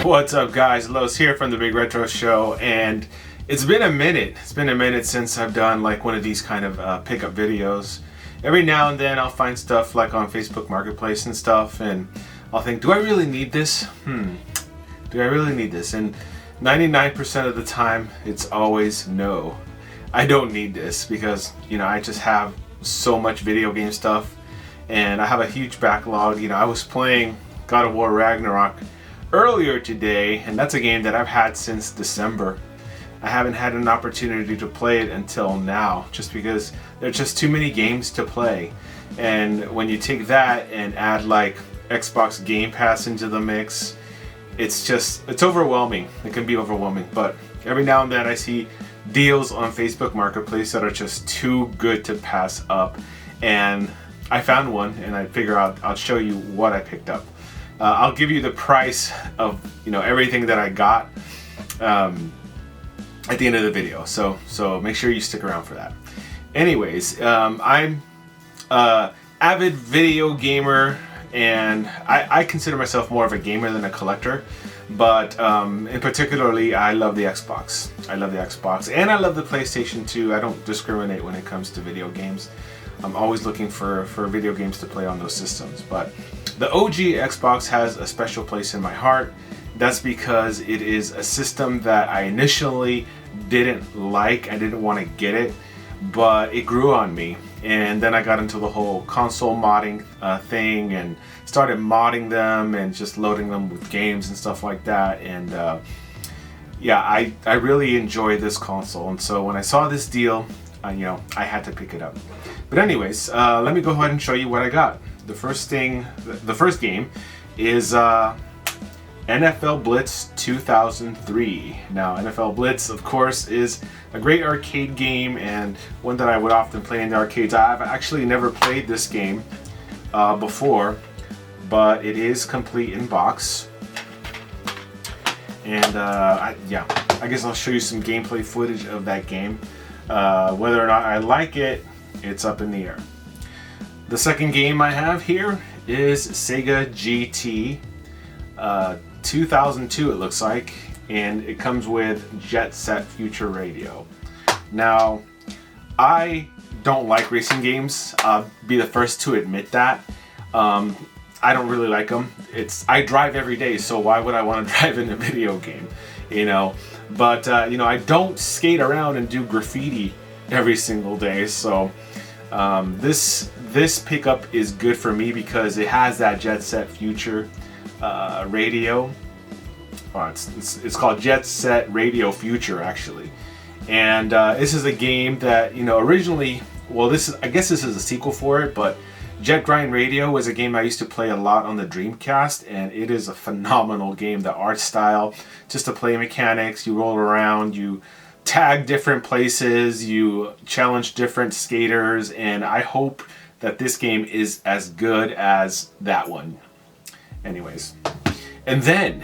What's up, guys? Los here from the Big Retro Show, and it's been a minute. It's been a minute since I've done like one of these kind of pickup videos. Every now and then I'll find stuff like on Facebook Marketplace and stuff, and I'll think, do I really need this? Do I really need this? And 99% of the time, it's always no. I don't need this because, I just have so much video game stuff, and I have a huge backlog. I was playing God of War Ragnarok earlier today, and that's a game that I've had since December. I haven't had an opportunity to play it until now, just because there's just too many games to play. And when you take that and add like Xbox Game Pass into the mix, it's overwhelming. It can be overwhelming, but every now and then I see deals on Facebook Marketplace that are just too good to pass up, and I found one, and I figure I'll show you what I picked up. I'll give you the price of everything that I got at the end of the video, so make sure you stick around for that. Anyways, I'm an avid video gamer, and I consider myself more of a gamer than a collector, but in particularly I love the Xbox. I love the Xbox, and I love the PlayStation 2. I don't discriminate when it comes to video games. I'm always looking for video games to play on those systems, but the OG Xbox has a special place in my heart. That's because it is a system that I initially didn't like. I didn't want to get it, but it grew on me. And then I got into the whole console modding thing and started modding them and just loading them with games and stuff like that. And yeah, I really enjoy this console. And so when I saw this deal, I had to pick it up. But anyways, let me go ahead and show you what I got. The first game is NFL Blitz 2003. Now, NFL Blitz, of course, is a great arcade game and one that I would often play in the arcades. I've actually never played this game before, but it is complete in box. And I guess I'll show you some gameplay footage of that game. Whether or not I like it, it's up in the air. The second game I have here is Sega GT 2002, it looks like, and it comes with Jet Set Future Radio. Now, I don't like racing games. I'll be the first to admit that. I don't really like them. I drive every day, so why would I want to drive in a video game? But I don't skate around and do graffiti every single day, so this pickup is good for me because it has that Jet Set Future radio. It's called Jet Set Radio Future, actually. And this is a game that originally, I guess this is a sequel for it, but Jet Grind Radio was a game I used to play a lot on the Dreamcast, and it is a phenomenal game. The art style, just the play mechanics, you roll around, you tag different places, you challenge different skaters, and I hope that this game is as good as that one. Anyways, and then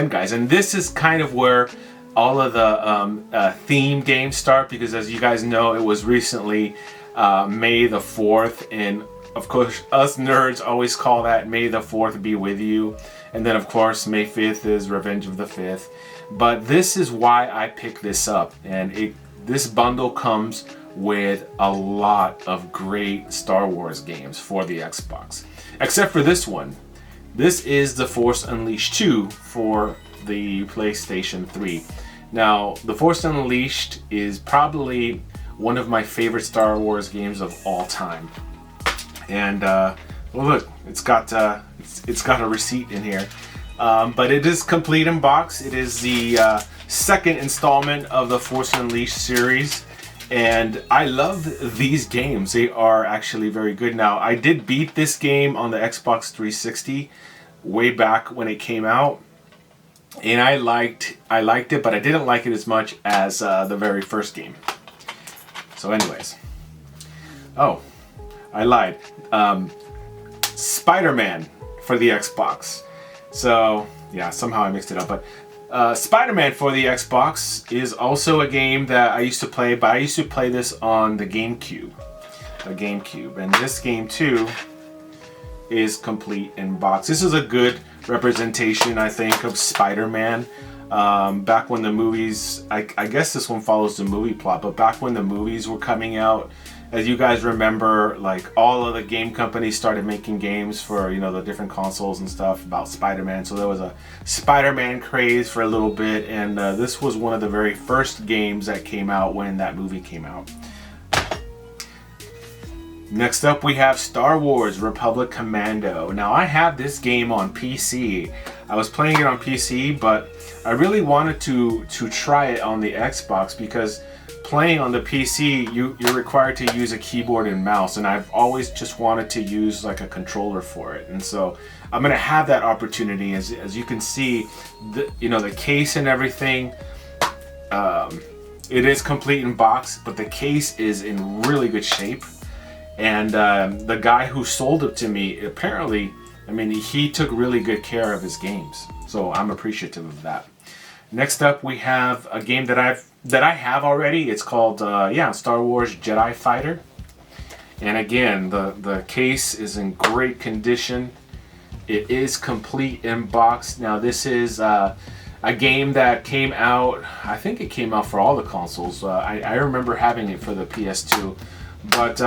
guys, and this is kind of where all of the theme games start, because as you guys know, it was recently May the 4th, and of course us nerds always call that May the 4th be with you. And then of course May 5th is Revenge of the 5th. But this is why I picked this up, and this bundle comes with a lot of great Star Wars games for the Xbox, except for this one. This is The Force Unleashed 2 for the PlayStation 3. Now, The Force Unleashed is probably one of my favorite Star Wars games of all time. And look, it's got a receipt in here. But it is complete in box. It is the second installment of the Force Unleashed series, and I love these games. They are actually very good. Now, I did beat this game on the Xbox 360 way back when it came out, and I liked it, but I didn't like it as much as the very first game. So anyways, oh, I lied. Spider-Man for the Xbox. So yeah, somehow I mixed it up, but Spider-Man for the Xbox is also a game that I used to play, but I used to play this on the GameCube. And this game too is complete in box. This is a good representation, I think, of Spider-Man. Back when the movies, I guess this one follows the movie plot, but back when the movies were coming out, as you guys remember, like all of the game companies started making games for, you know, the different consoles and stuff about Spider-Man. So there was a Spider-Man craze for a little bit, and this was one of the very first games that came out when that movie came out. Next up, we have Star Wars Republic Commando. Now, I have this game on PC. I was playing it on PC, but I really wanted to try it on the Xbox, because playing on the PC, you're required to use a keyboard and mouse, and I've always just wanted to use like a controller for it. And so I'm gonna have that opportunity. As you can see, the case and everything, it is complete in box, but the case is in really good shape. And the guy who sold it to me, apparently, I mean, he took really good care of his games. So I'm appreciative of that. Next up, we have a game that I have already. It's called Star Wars Jedi Fighter. And again, the case is in great condition. It is complete in box. Now, this is a game that came out, I think it came out for all the consoles. I remember having it for the PS2. But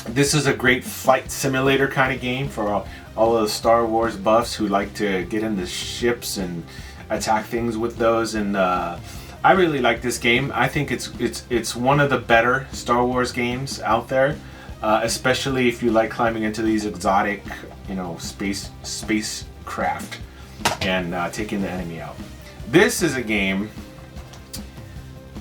this is a great flight simulator kind of game for all of the Star Wars buffs who like to get into ships and attack things with those. And I really like this game. I think it's one of the better Star Wars games out there, especially if you like climbing into these exotic, spacecraft and taking the enemy out. This is a game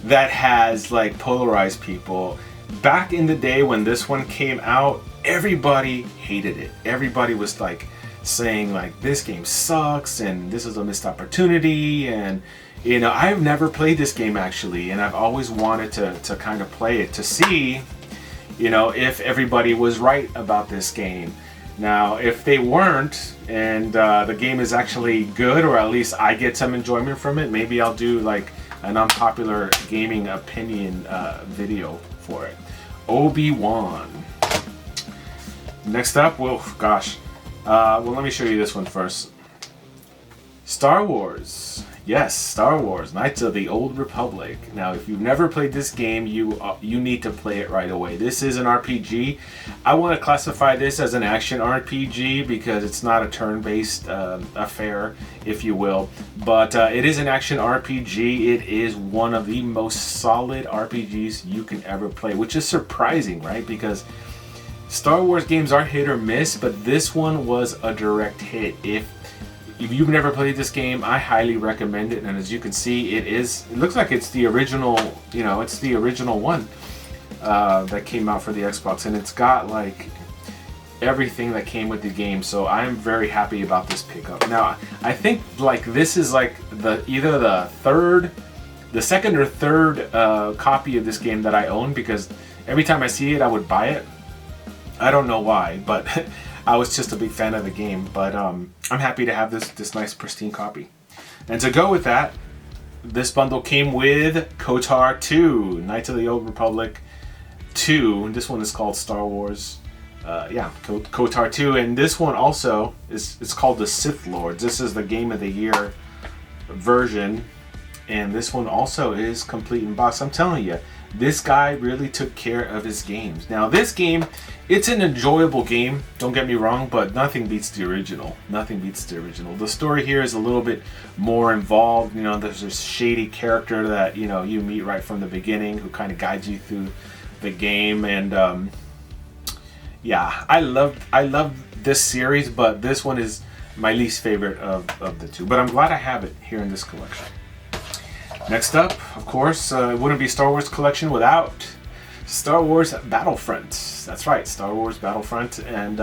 that has like polarized people. Back in the day when this one came out, everybody hated it. Everybody was like saying like, this game sucks and this is a missed opportunity. And I've never played this game actually, and I've always wanted to kind of play it to see if everybody was right about this game. Now, if they weren't, and the game is actually good, or at least I get some enjoyment from it, maybe I'll do like an unpopular gaming opinion video for it. Obi-Wan. Next up, let me show you this one first. Star Wars. Yes, Star Wars, Knights of the Old Republic. Now, if you've never played this game, you need to play it right away. This is an RPG. I want to classify this as an action RPG because it's not a turn-based affair, if you will. But it is an action RPG. It is one of the most solid RPGs you can ever play, which is surprising, right? Because Star Wars games are hit or miss, but this one was a direct hit. If you've never played this game, I highly recommend it. And as you can see, it looks like it's the original, it's the original one that came out for the Xbox. And it's got like everything that came with the game. So I'm very happy about this pickup. Now, I think like this is like either the second or third copy of this game that I own, because every time I see it, I would buy it. I don't know why, but I was just a big fan of the game. But I'm happy to have this nice pristine copy. And to go with that, this bundle came with KOTOR 2, Knights of the Old Republic 2. This one is called Star Wars. KOTOR 2, and this one also it's called the Sith Lords. This is the Game of the Year version, and this one also is complete in box. I'm telling you, this guy really took care of his games. Now, this game, it's an enjoyable game, don't get me wrong, but nothing beats the original. Nothing beats the original. The story here is a little bit more involved. There's this shady character that, you meet right from the beginning who kind of guides you through the game. And, I love this series, but this one is my least favorite of the two. But I'm glad I have it here in this collection. Next up, of course, it wouldn't be Star Wars collection without Star Wars Battlefront. That's right, Star Wars Battlefront. And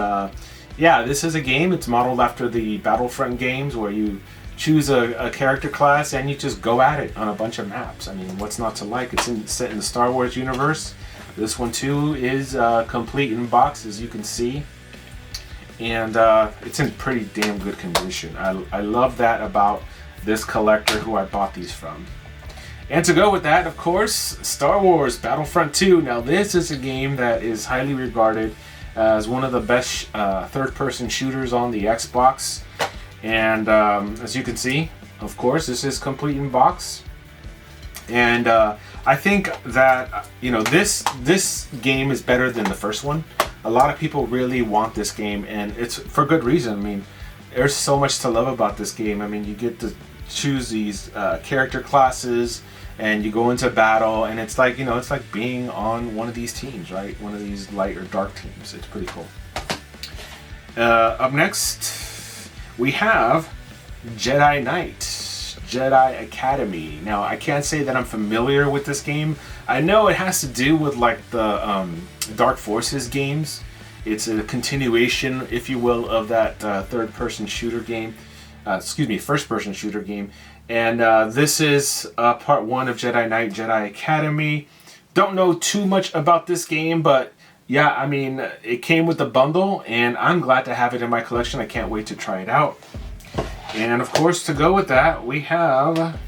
this is a game. It's modeled after the Battlefront games where you choose a character class and you just go at it on a bunch of maps. I mean, what's not to like? It's set in the Star Wars universe. This one too is complete in box, as you can see. And it's in pretty damn good condition. I love that about this collector who I bought these from. And to go with that, of course, Star Wars Battlefront 2. Now, this is a game that is highly regarded as one of the best third-person shooters on the Xbox. And as you can see, of course, this is complete in box. And I think that this game is better than the first one. A lot of people really want this game, and it's for good reason. I mean, there's so much to love about this game. I mean, you get to choose these character classes, and you go into battle, and it's like it's like being on one of these teams, right? One of these light or dark teams. It's pretty cool. Up next, we have Jedi Knight, Jedi Academy. Now, I can't say that I'm familiar with this game. I know it has to do with like the Dark Forces games. It's a continuation, if you will, of that third-person shooter game. First-person shooter game. And this is part 1 of Jedi Knight, Jedi Academy. Don't know too much about this game, but yeah, I mean, it came with the bundle, and I'm glad to have it in my collection. I can't wait to try it out. And of course, to go with that, we have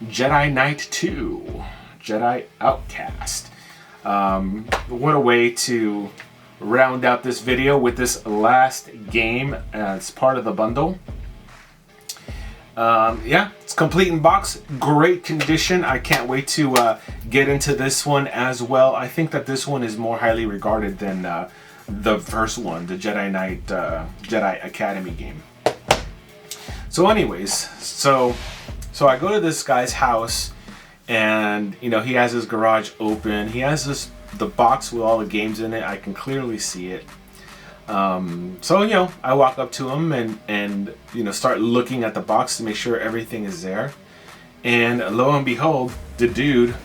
Jedi Knight 2, Jedi Outcast. What a way to round out this video with this last game as part of the bundle. Yeah, it's complete in box, great condition. I can't wait to get into this one as well. I think that this one is more highly regarded than the first one, the Jedi Knight Jedi Academy game. So anyways, so I go to this guy's house, and he has his garage open. He has the box with all the games in it. I can clearly see it. So I walk up to him and start looking at the box to make sure everything is there. And lo and behold, the dude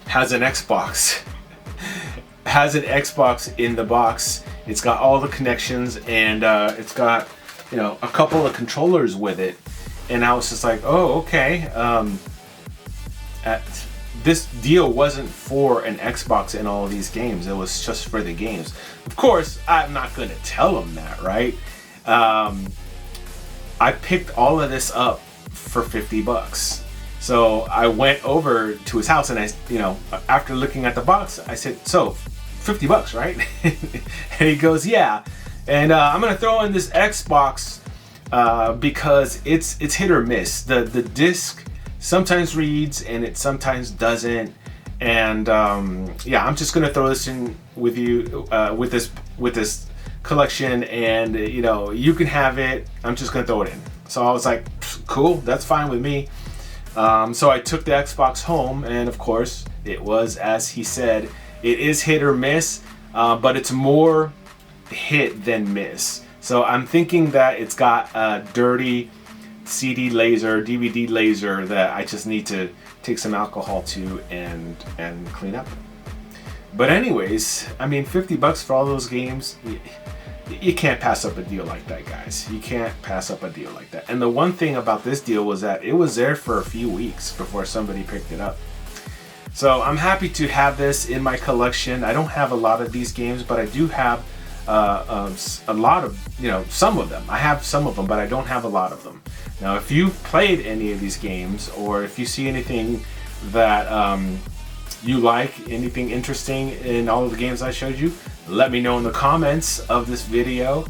has an Xbox. Has an Xbox in the box. It's got all the connections, and it's got a couple of controllers with it. And I was just like, oh, okay. This deal wasn't for an Xbox in all of these games. It was just for the games. Of course, I'm not going to tell him that, right? I picked all of this up for $50. So I went over to his house, and after looking at the box, I said, so $50, right? And he goes, yeah. And I'm going to throw in this Xbox because it's hit or miss. The disc sometimes reads and it sometimes doesn't, and yeah, I'm just gonna throw this in with you with this collection, and you can have it. I'm just gonna throw it in. So I was like, cool, that's fine with me. So I took the Xbox home, and of course it was, as he said, it is hit or miss, but it's more hit than miss. So I'm thinking that it's got a dirty CD laser, DVD laser that I just need to take some alcohol to and clean up. But anyways, I mean, $50 for all those games, you can't pass up a deal like that, guys. You can't pass up a deal like that. And the one thing about this deal was that it was there for a few weeks before somebody picked it up. So I'm happy to have this in my collection. I don't have a lot of these games, but I do have a lot of, some of them. I have some of them, but I don't have a lot of them. Now, if you've played any of these games, or if you see anything that you like, anything interesting in all of the games I showed you, let me know in the comments of this video.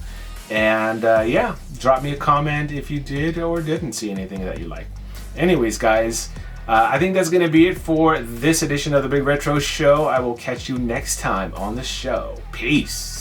And yeah, drop me a comment if you did or didn't see anything that you like. Anyways, guys, I think that's going to be it for this edition of the Big Retro Show. I will catch you next time on the show. Peace.